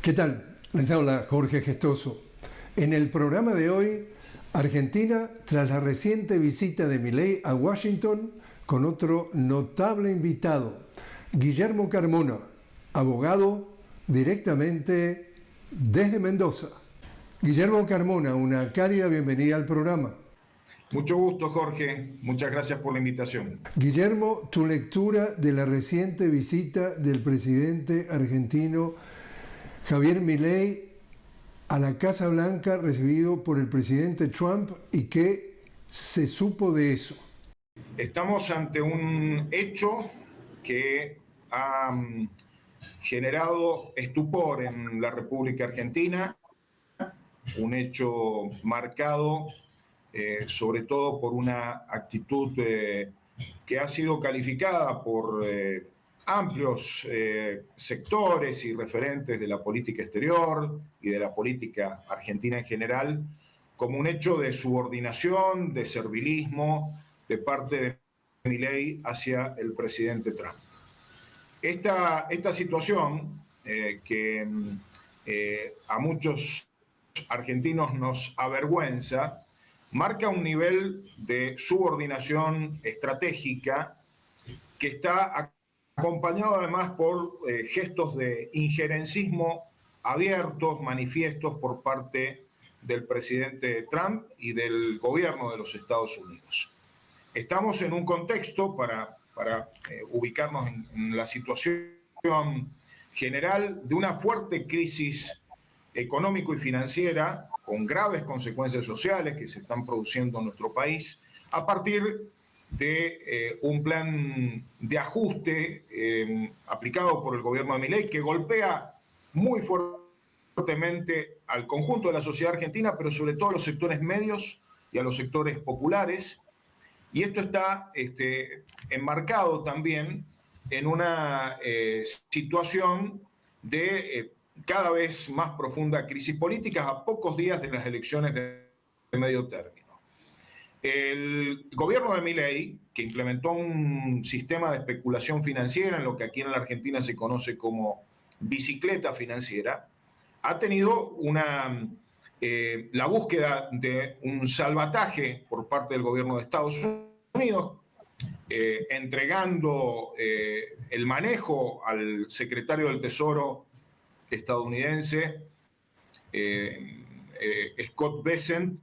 ¿Qué tal? Les habla Jorge Gestoso. En el programa de hoy, Argentina tras la reciente visita de Milei a Washington con otro notable invitado, Guillermo Carmona, abogado directamente desde Mendoza. Guillermo Carmona, una cálida bienvenida al programa. Mucho gusto, Jorge. Muchas gracias por la invitación. Guillermo, tu lectura de la reciente visita del presidente argentino Javier Milei a la Casa Blanca recibido por el presidente Trump, y qué se supo de eso. Estamos ante un hecho que ha generado estupor en la República Argentina, un hecho marcado sobre todo por una actitud que ha sido calificada por amplios sectores y referentes de la política exterior y de la política argentina en general como un hecho de subordinación, de servilismo de parte de Milei hacia el presidente Trump. Esta situación que a muchos argentinos nos avergüenza, marca un nivel de subordinación estratégica que está acompañado además por gestos de injerencismo abiertos, manifiestos por parte del presidente Trump y del gobierno de los Estados Unidos. Estamos en un contexto, para ubicarnos en la situación general, de una fuerte crisis económico y financiera con graves consecuencias sociales que se están produciendo en nuestro país a partir de un plan de ajuste aplicado por el gobierno de Milei que golpea muy fuertemente al conjunto de la sociedad argentina, pero sobre todo a los sectores medios y a los sectores populares. Y esto está enmarcado también en una situación de cada vez más profunda crisis política a pocos días de las elecciones de medio término. El gobierno de Milei, que implementó un sistema de especulación financiera, en lo que aquí en la Argentina se conoce como bicicleta financiera, ha tenido la búsqueda de un salvataje por parte del gobierno de Estados Unidos, entregando el manejo al secretario del Tesoro estadounidense, Scott Bessent,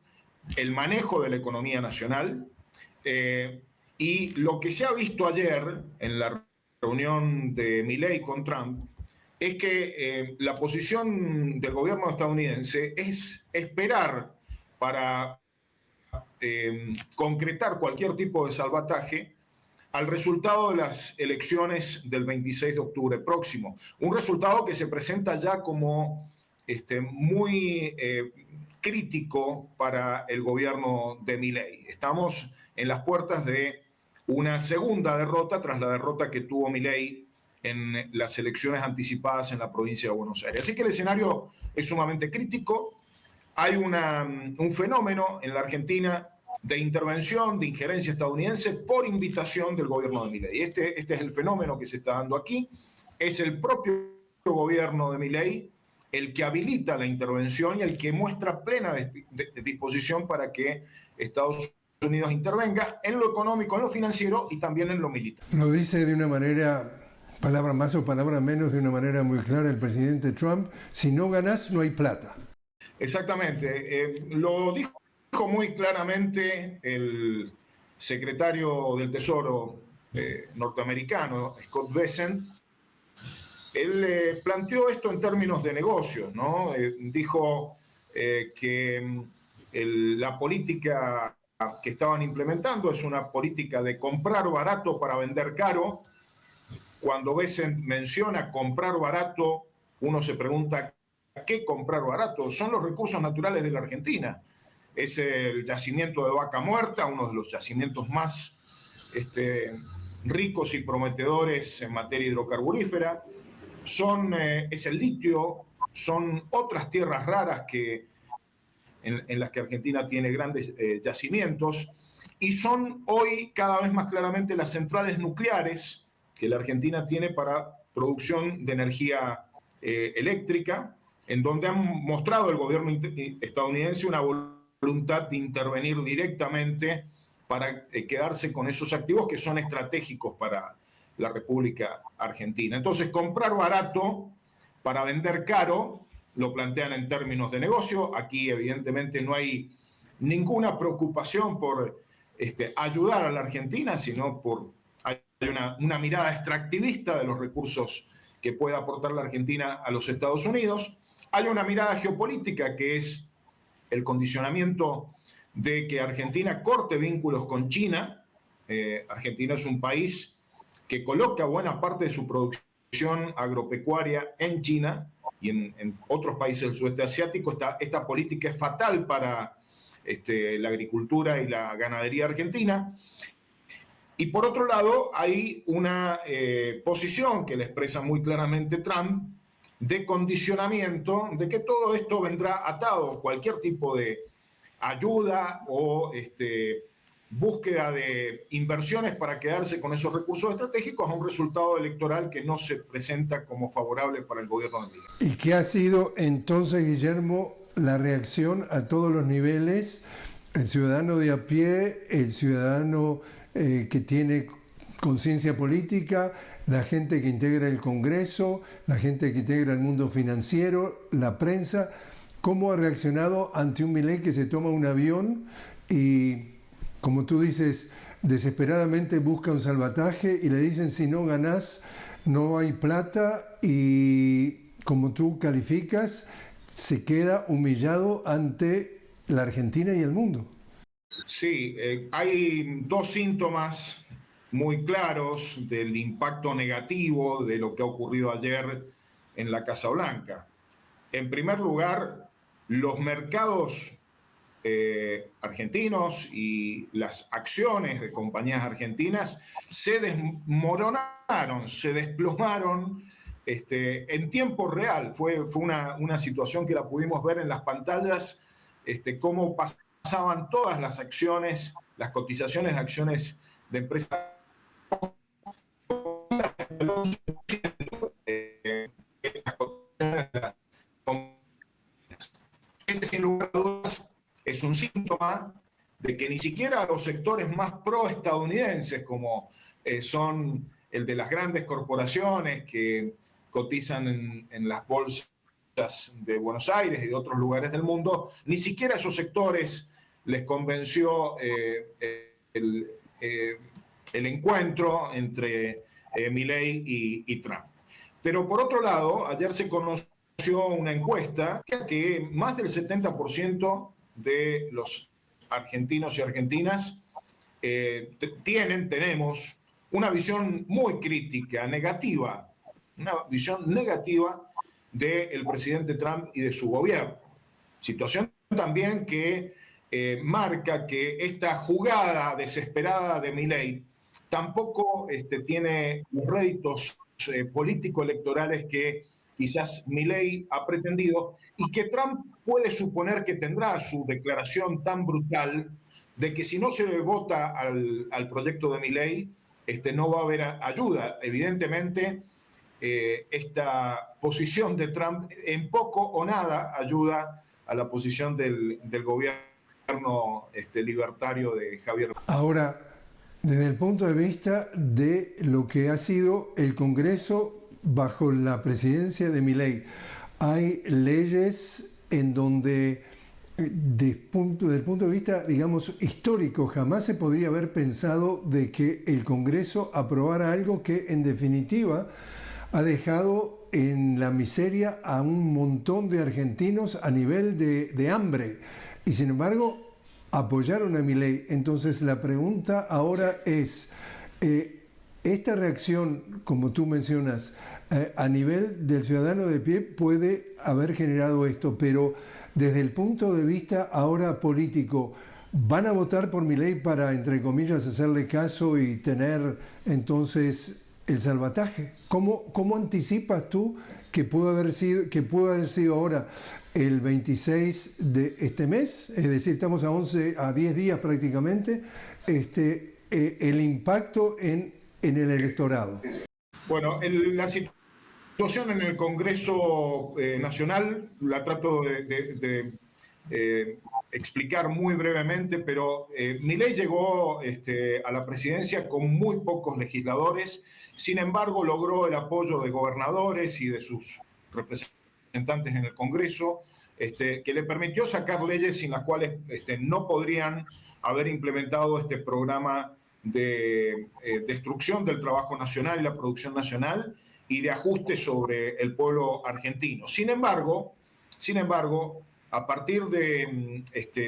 el manejo de la economía nacional, y lo que se ha visto ayer en la reunión de Milei con Trump es que la posición del gobierno estadounidense es esperar para concretar cualquier tipo de salvataje al resultado de las elecciones del 26 de octubre próximo. Un resultado que se presenta ya como muy crítico para el gobierno de Milei. Estamos en las puertas de una segunda derrota tras la derrota que tuvo Milei en las elecciones anticipadas en la provincia de Buenos Aires. Así que el escenario es sumamente crítico. Hay un fenómeno en la Argentina de intervención, de injerencia estadounidense por invitación del gobierno de Milei. Este es el fenómeno que se está dando aquí. Es el propio gobierno de Milei el que habilita la intervención y el que muestra plena disposición para que Estados Unidos intervenga en lo económico, en lo financiero y también en lo militar. Lo dice de una manera, palabra más o palabra menos, de una manera muy clara el presidente Trump: si no ganás, no hay plata. Exactamente. Lo dijo muy claramente el secretario del Tesoro norteamericano, Scott Bessent. Él planteó esto en términos de negocios, ¿no? Dijo que la política que estaban implementando es una política de comprar barato para vender caro. Cuando Bessent menciona comprar barato, uno se pregunta, ¿qué comprar barato? Son los recursos naturales de la Argentina. Es el yacimiento de Vaca Muerta, uno de los yacimientos más ricos y prometedores en materia hidrocarburífera. Es el litio, son otras tierras raras en las que Argentina tiene grandes yacimientos, y son hoy cada vez más claramente las centrales nucleares que la Argentina tiene para producción de energía eléctrica, en donde han mostrado el gobierno estadounidense una voluntad de intervenir directamente para quedarse con esos activos que son estratégicos para la República Argentina. Entonces, comprar barato para vender caro, lo plantean en términos de negocio. Aquí, evidentemente, no hay ninguna preocupación por ayudar a la Argentina, sino por hay una mirada extractivista de los recursos que puede aportar la Argentina a los Estados Unidos. Hay una mirada geopolítica que es el condicionamiento de que Argentina corte vínculos con China. Argentina es un país que coloca buena parte de su producción agropecuaria en China y en otros países del sudeste asiático. Esta política es fatal para la agricultura y la ganadería argentina. Y por otro lado, hay una posición que le expresa muy claramente Trump de condicionamiento, de que todo esto vendrá atado, cualquier tipo de ayuda o búsqueda de inversiones para quedarse con esos recursos estratégicos a un resultado electoral que no se presenta como favorable para el gobierno de Milei. ¿Y qué ha sido entonces, Guillermo, la reacción a todos los niveles? El ciudadano de a pie, el ciudadano que tiene conciencia política, la gente que integra el Congreso, la gente que integra el mundo financiero, la prensa. ¿Cómo ha reaccionado ante un Milei que se toma un avión y, como tú dices, desesperadamente busca un salvataje y le dicen si no ganás no hay plata y, como tú calificas, se queda humillado ante la Argentina y el mundo? Sí, hay dos síntomas muy claros del impacto negativo de lo que ha ocurrido ayer en la Casa Blanca. En primer lugar, los mercados argentinos y las acciones de compañías argentinas se desmoronaron, se desplomaron en tiempo real. Fue una situación que la pudimos ver en las pantallas, cómo pasaban todas las acciones, las cotizaciones de acciones de empresas. Ese, sin lugar a dudas, es un síntoma de que ni siquiera los sectores más pro-estadounidenses, como son el de las grandes corporaciones que cotizan en las bolsas de Buenos Aires y de otros lugares del mundo, ni siquiera a esos sectores les convenció el encuentro entre Milei y Trump. Pero por otro lado, ayer se conoció una encuesta que más del 70% de los argentinos y argentinas tenemos una visión muy crítica, negativa, una visión negativa del presidente Trump y de su gobierno. Situación también que marca que esta jugada desesperada de Milei tampoco tiene los réditos político-electorales que quizás Milei ha pretendido y que Trump puede suponer que tendrá su declaración tan brutal de que si no se vota al proyecto de Milei, no va a haber ayuda. Evidentemente, esta posición de Trump en poco o nada ayuda a la posición del gobierno libertario de Javier. Ahora, desde el punto de vista de lo que ha sido el Congreso bajo la presidencia de Milei, hay leyes en donde, desde el punto de vista, digamos, histórico, jamás se podría haber pensado de que el Congreso aprobara algo que, en definitiva, ha dejado en la miseria a un montón de argentinos a nivel de hambre. Y, sin embargo, apoyaron a Milei. Entonces la pregunta ahora es, esta reacción, como tú mencionas, a nivel del ciudadano de pie puede haber generado esto, pero desde el punto de vista ahora político, ¿van a votar por Milei para, entre comillas, hacerle caso y tener entonces el salvataje? ¿Cómo anticipas tú que pudo haber sido ahora el 26 de este mes? Es decir, estamos a 10 días prácticamente, el impacto en el electorado. Bueno, la situación situación en el Congreso Nacional la trato de explicar muy brevemente, pero Milei llegó a la presidencia con muy pocos legisladores, sin embargo logró el apoyo de gobernadores y de sus representantes en el Congreso, que le permitió sacar leyes sin las cuales no podrían haber implementado este programa de destrucción del trabajo nacional y la producción nacional y de ajuste sobre el pueblo argentino. Sin embargo, a partir de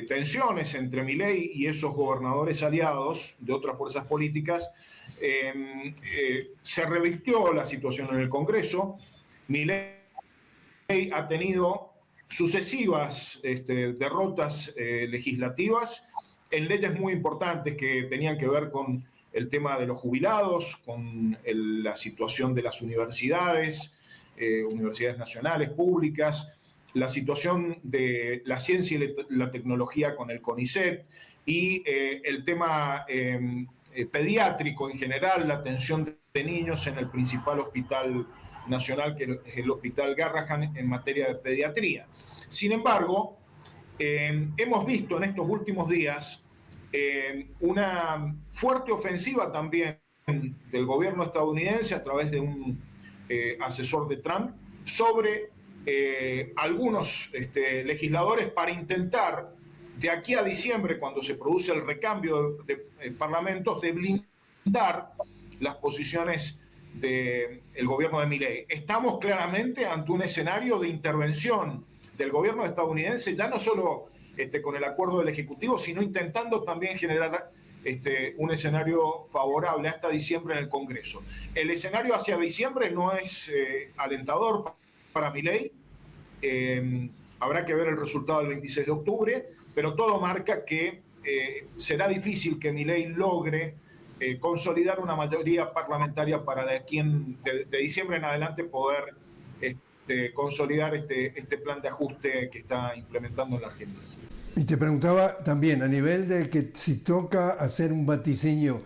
tensiones entre Milei y esos gobernadores aliados de otras fuerzas políticas, se revirtió la situación en el Congreso. Milei ha tenido sucesivas derrotas legislativas en leyes muy importantes que tenían que ver con el tema de los jubilados, con la situación de las universidades, universidades nacionales, públicas, la situación de la ciencia y la tecnología con el CONICET y el tema pediátrico en general, la atención de niños en el principal hospital nacional, que es el Hospital Garrahan, en materia de pediatría. Sin embargo, hemos visto en estos últimos días una fuerte ofensiva también del gobierno estadounidense a través de un asesor de Trump sobre algunos legisladores para intentar, de aquí a diciembre, cuando se produce el recambio de parlamentos, de blindar las posiciones del gobierno de Milei. Estamos claramente ante un escenario de intervención del gobierno estadounidense, ya no solo con el acuerdo del Ejecutivo, sino intentando también generar un escenario favorable hasta diciembre en el Congreso. El escenario hacia diciembre no es alentador para Milei. Habrá que ver el resultado del 26 de octubre, pero todo marca que será difícil que Milei logre consolidar una mayoría parlamentaria para de diciembre en adelante poder consolidar este plan de ajuste que está implementando en la Argentina. Y te preguntaba también, a nivel de que si toca hacer un vaticinio,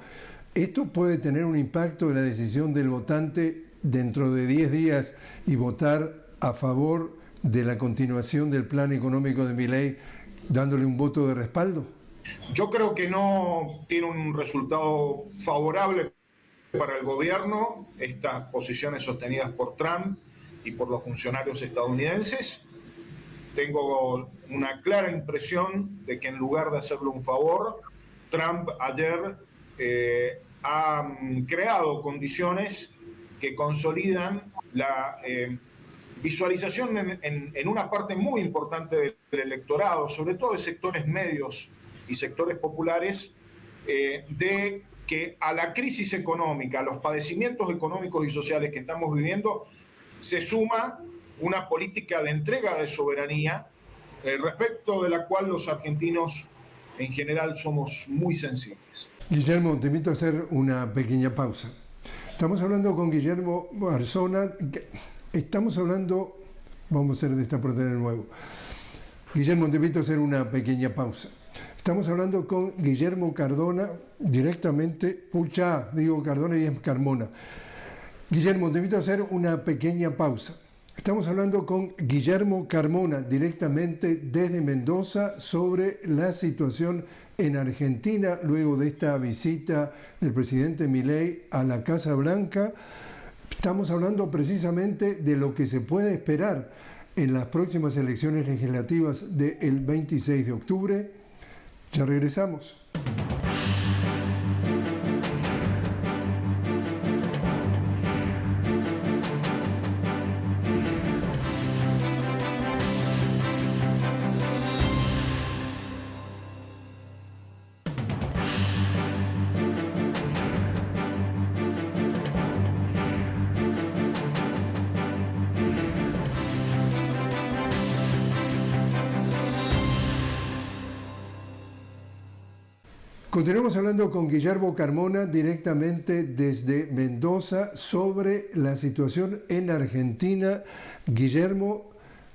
¿esto puede tener un impacto en la decisión del votante dentro de 10 días y votar a favor de la continuación del plan económico de Milei, dándole un voto de respaldo? Yo creo que no tiene un resultado favorable para el gobierno estas posiciones sostenidas por Trump y por los funcionarios estadounidenses. Tengo una clara impresión de que en lugar de hacerle un favor, Trump ayer ha creado condiciones que consolidan la visualización en una parte muy importante del electorado, sobre todo de sectores medios y sectores populares, de que a la crisis económica, a los padecimientos económicos y sociales que estamos viviendo, se suma una política de entrega de soberanía, respecto de la cual los argentinos en general somos muy sensibles. Guillermo, te invito a hacer una pequeña pausa. Estamos hablando con Guillermo Arzona, vamos a hacer de esta proteína de nuevo. Guillermo, te invito a hacer una pequeña pausa. Estamos hablando con Guillermo Cardona, directamente, Cardona y es Carmona. Guillermo, te invito a hacer una pequeña pausa. Estamos hablando con Guillermo Carmona, directamente desde Mendoza, sobre la situación en Argentina luego de esta visita del presidente Milei a la Casa Blanca. Estamos hablando precisamente de lo que se puede esperar en las próximas elecciones legislativas del 26 de octubre. Ya regresamos. Continuamos hablando con Guillermo Carmona directamente desde Mendoza sobre la situación en Argentina. Guillermo,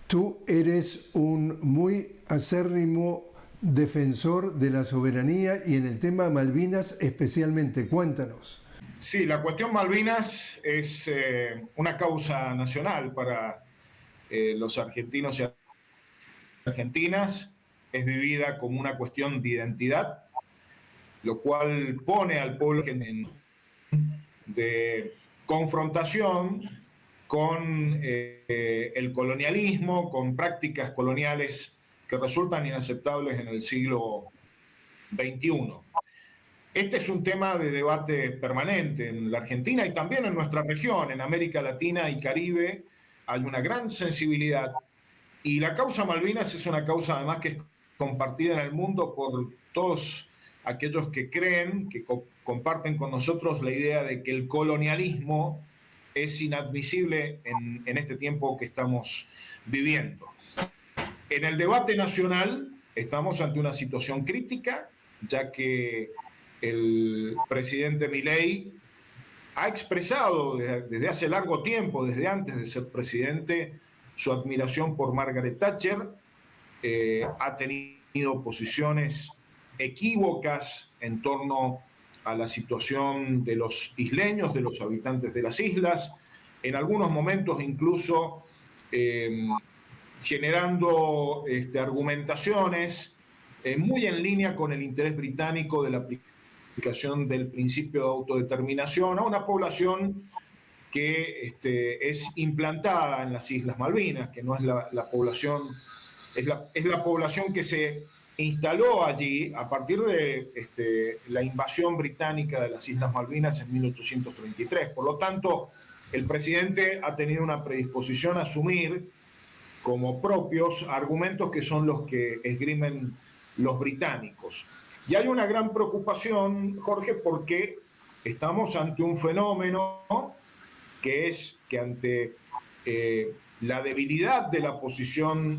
tú eres un muy acérrimo defensor de la soberanía y en el tema Malvinas especialmente. Cuéntanos. Sí, la cuestión Malvinas es una causa nacional para los argentinos y argentinas, es vivida como una cuestión de identidad, lo cual pone al pueblo en de confrontación con el colonialismo, con prácticas coloniales que resultan inaceptables en el siglo XXI. Este es un tema de debate permanente en la Argentina y también en nuestra región, en América Latina y Caribe. Hay una gran sensibilidad y la causa Malvinas es una causa además que es compartida en el mundo por todos aquellos que creen, que comparten con nosotros la idea de que el colonialismo es inadmisible en este tiempo que estamos viviendo. En el debate nacional estamos ante una situación crítica, ya que el presidente Milei ha expresado desde hace largo tiempo, desde antes de ser presidente, su admiración por Margaret Thatcher, ha tenido posiciones equívocas en torno a la situación de los isleños, de los habitantes de las islas, en algunos momentos incluso generando argumentaciones muy en línea con el interés británico de la aplicación del principio de autodeterminación a una población que es implantada en las Islas Malvinas, que no es la población, es la población que se instaló allí a partir de la invasión británica de las Islas Malvinas en 1833. Por lo tanto, el presidente ha tenido una predisposición a asumir como propios argumentos que son los que esgrimen los británicos. Y hay una gran preocupación, Jorge, porque estamos ante un fenómeno que es que ante la debilidad de la posición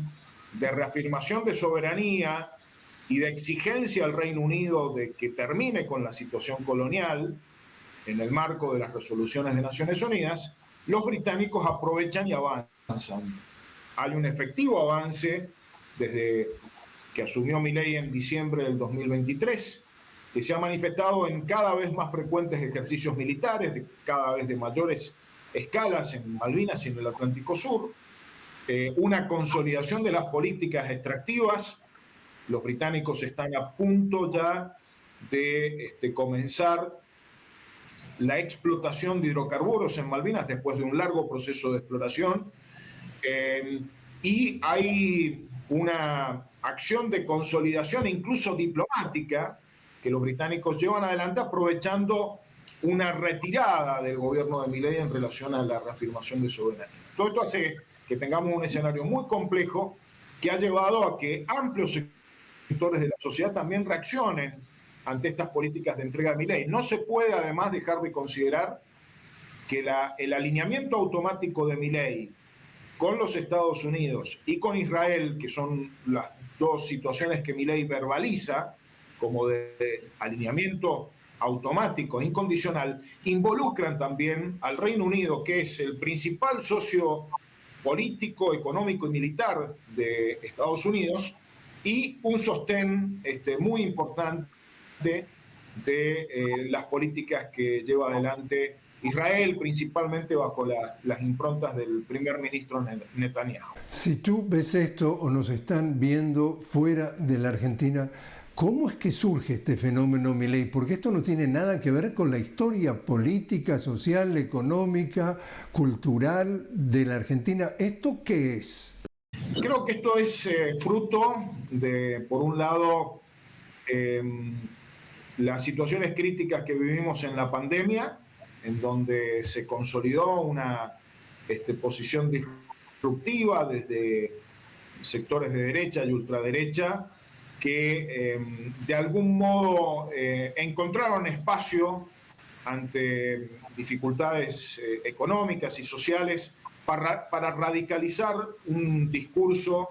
de reafirmación de soberanía y de exigencia al Reino Unido de que termine con la situación colonial en el marco de las resoluciones de Naciones Unidas, los británicos aprovechan y avanzan. Hay un efectivo avance desde que asumió Milei en diciembre del 2023, que se ha manifestado en cada vez más frecuentes ejercicios militares, cada vez de mayores escalas en Malvinas y en el Atlántico Sur, una consolidación de las políticas extractivas. Los británicos están a punto ya de comenzar la explotación de hidrocarburos en Malvinas después de un largo proceso de exploración. Y hay una acción de consolidación, incluso diplomática, que los británicos llevan adelante aprovechando una retirada del gobierno de Milei en relación a la reafirmación de soberanía. Todo esto hace que tengamos un escenario muy complejo que ha llevado a que amplios sectores de la sociedad también reaccionen ante estas políticas de entrega de Milei. No se puede además dejar de considerar que el alineamiento automático de Milei con los Estados Unidos y con Israel, que son las dos situaciones que Milei verbaliza como de alineamiento automático, incondicional, involucran también al Reino Unido, que es el principal socio político, económico y militar de Estados Unidos, y un sostén muy importante de las políticas que lleva adelante Israel, principalmente bajo las improntas del primer ministro Netanyahu. Si tú ves esto o nos están viendo fuera de la Argentina, ¿cómo es que surge este fenómeno Milei? Porque esto no tiene nada que ver con la historia política, social, económica, cultural de la Argentina. ¿Esto qué es? Creo que esto es fruto de, por un lado, las situaciones críticas que vivimos en la pandemia, en donde se consolidó una posición disruptiva desde sectores de derecha y ultraderecha que de algún modo encontraron espacio ante dificultades económicas y sociales para radicalizar un discurso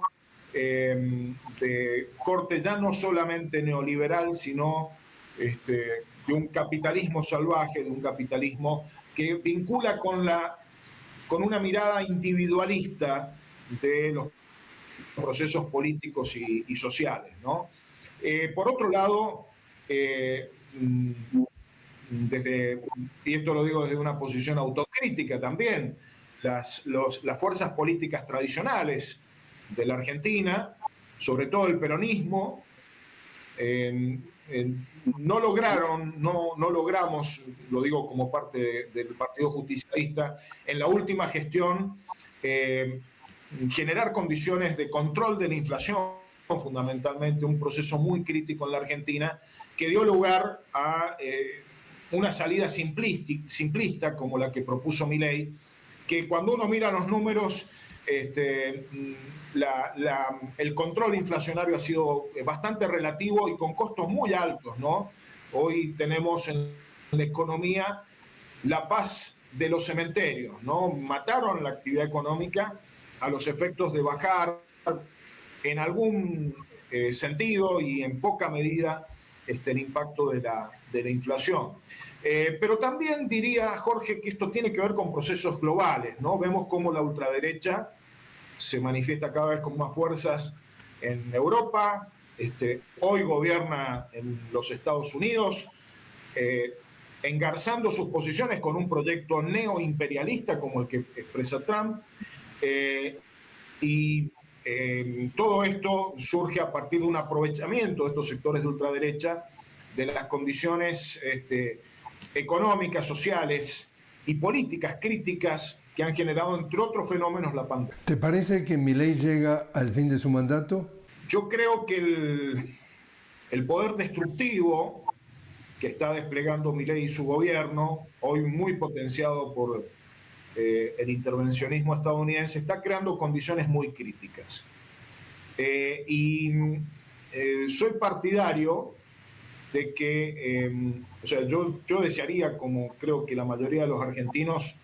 de corte ya no solamente neoliberal, sino de un capitalismo salvaje, de un capitalismo que vincula con una mirada individualista de los procesos políticos y sociales, ¿no? Por otro lado, y esto lo digo desde una posición autocrítica también, las fuerzas políticas tradicionales de la Argentina, sobre todo el peronismo, no logramos, lo digo como parte del Partido Justicialista, en la última gestión, generar condiciones de control de la inflación, fundamentalmente un proceso muy crítico en la Argentina, que dio lugar a una salida simplista como la que propuso Milei, que cuando uno mira los números, el control inflacionario ha sido bastante relativo y con costos muy altos, ¿no? Hoy tenemos en la economía la paz de los cementerios, ¿no? Mataron la actividad económica a los efectos de bajar en algún sentido y en poca medida el impacto de la inflación. Pero también diría, Jorge, que esto tiene que ver con procesos globales, ¿no? Vemos cómo la ultraderecha se manifiesta cada vez con más fuerzas en Europa, hoy gobierna en los Estados Unidos, engarzando sus posiciones con un proyecto neoimperialista como el que expresa Trump, y todo esto surge a partir de un aprovechamiento de estos sectores de ultraderecha de las condiciones económicas, sociales y políticas críticas que han generado, entre otros fenómenos, la pandemia. ¿Te parece que Milei llega al fin de su mandato? Yo creo que el poder destructivo que está desplegando Milei y su gobierno, hoy muy potenciado por el intervencionismo estadounidense, está creando condiciones muy críticas. Soy partidario de que, o sea, yo desearía, como creo que la mayoría de los argentinos,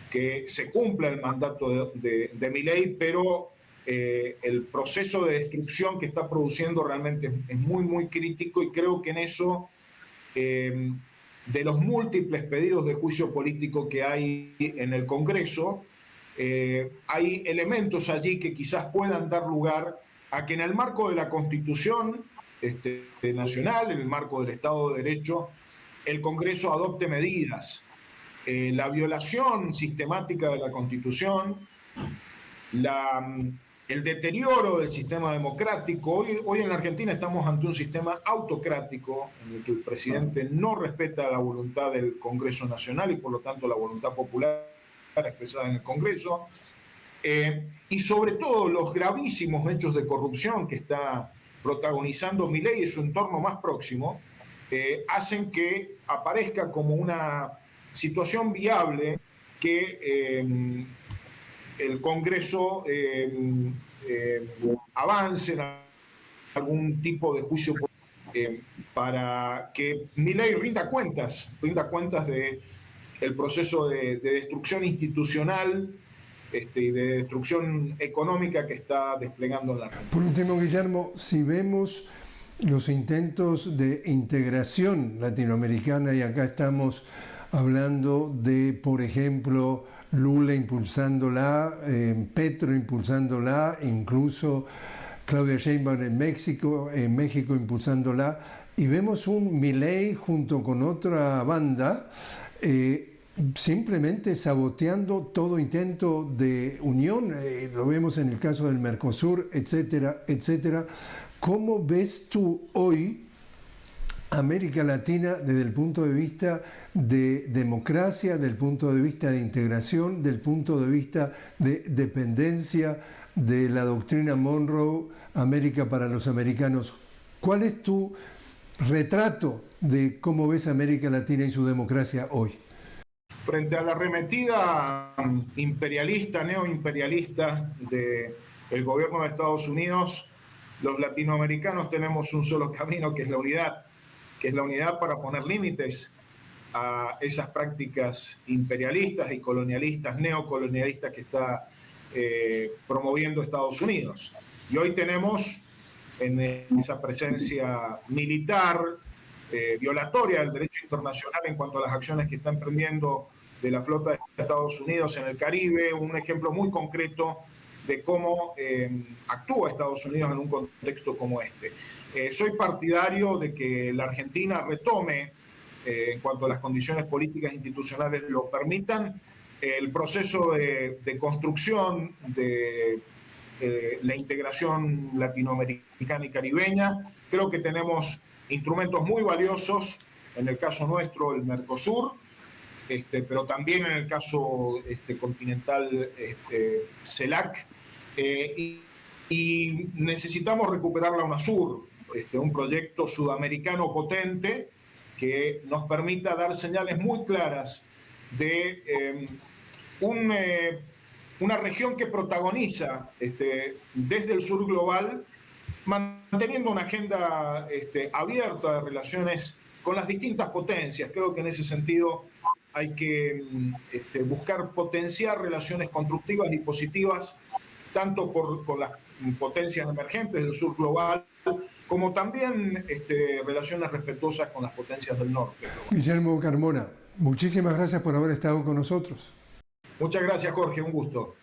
que se cumpla el mandato de Milei, pero el proceso de destrucción que está produciendo realmente es muy, muy crítico, y creo que en eso, de los múltiples pedidos de juicio político que hay en el Congreso, hay elementos allí que quizás puedan dar lugar a que en el marco de la Constitución nacional, en el marco del Estado de Derecho, el Congreso adopte medidas. La violación sistemática de la Constitución, el deterioro del sistema democrático. Hoy en la Argentina estamos ante un sistema autocrático en el que el presidente no respeta la voluntad del Congreso Nacional y por lo tanto la voluntad popular expresada en el Congreso, y sobre todo los gravísimos hechos de corrupción que está protagonizando Milei y su entorno más próximo, hacen que aparezca como una situación viable que el Congreso avance en algún tipo de juicio para que Milei rinda cuentas del proceso de destrucción institucional y de destrucción económica que está desplegando en la Argentina. Por último, Guillermo, si vemos los intentos de integración latinoamericana, y acá estamos hablando de, por ejemplo, Lula impulsándola, Petro impulsándola, incluso Claudia Sheinbaum en México impulsándola, y vemos un Milei junto con otra banda simplemente saboteando todo intento de unión, lo vemos en el caso del Mercosur, etcétera, etcétera. ¿Cómo ves tú hoy América Latina desde el punto de vista de democracia, del punto de vista de integración, del punto de vista de dependencia de la doctrina Monroe, América para los americanos? ¿Cuál es tu retrato de cómo ves América Latina y su democracia hoy? Frente a la arremetida imperialista, neoimperialista del gobierno de Estados Unidos, los latinoamericanos tenemos un solo camino, que es la unidad para poner límites a esas prácticas imperialistas y colonialistas, neocolonialistas que está promoviendo Estados Unidos. Y hoy tenemos en esa presencia militar violatoria del derecho internacional en cuanto a las acciones que está emprendiendo de la flota de Estados Unidos en el Caribe, un ejemplo muy concreto de cómo actúa Estados Unidos en un contexto como este. Soy partidario de que la Argentina retome en cuanto a las condiciones políticas e institucionales lo permitan, el proceso de construcción de la integración latinoamericana y caribeña. Creo que tenemos instrumentos muy valiosos, en el caso nuestro el Mercosur, pero también en el caso continental CELAC, y necesitamos recuperar la UNASUR, un proyecto sudamericano potente que nos permita dar señales muy claras de una región que protagoniza desde el sur global, manteniendo una agenda abierta de relaciones con las distintas potencias. Creo que en ese sentido hay que buscar potenciar relaciones constructivas y positivas, tanto con las potencias emergentes del sur global, como también relaciones respetuosas con las potencias del norte. Guillermo Carmona, muchísimas gracias por haber estado con nosotros. Muchas gracias, Jorge, un gusto.